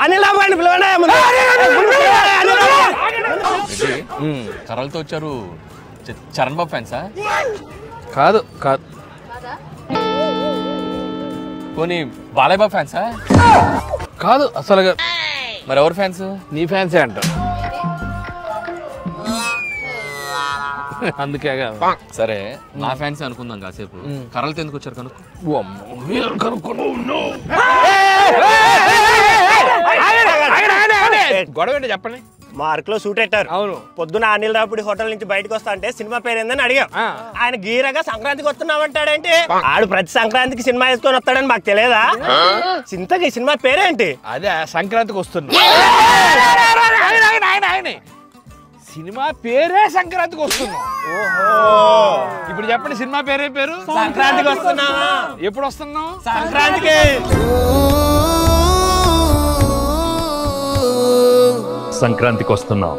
అనిల్ రావు కర్రలతో వచ్చారు. చరణ్ బాబు ఫ్యాన్సా? కాదు కాదు. పోనీ బాలయ్య బాబు ఫ్యాన్సా? కాదు అసలు. మరి ఎవరు ఫ్యాన్స్? నీ ఫ్యాన్సే అంట. అందుకే కాదు. సరే నా ఫ్యాన్స్ అనుకుందాం కాసేపు. కర్రలతో ఎందుకు వచ్చారు కనుక్కో. గొడవ ఏంటి చెప్పండి. మార్క్ లో షూట్ పెట్టారు. అవును. పొద్దున అనిల్ రావుడి హోటల్ నుంచి బయటకు వస్తా అంటే సినిమా పేరు ఏందని అడిగాం. ఆయన గీరగా సంక్రాంతికి వస్తున్నామంటాడేంటి? ఆడు ప్రతి సంక్రాంతికి సినిమా వేసుకొని వస్తాడని మాకు తెలియదా? చింతకి సినిమా పేరేంటి? అదే సంక్రాంతికి వస్తున్నా. సినిమా పేరే సంక్రాంతికి వస్తున్నా. ఇప్పుడు చెప్పండి సినిమా పేరే పేరు? సంక్రాంతికి వస్తున్నావా? ఎప్పుడు వస్తున్నావు? సంక్రాంతికి. సంక్రాంతికి వస్తున్నాం.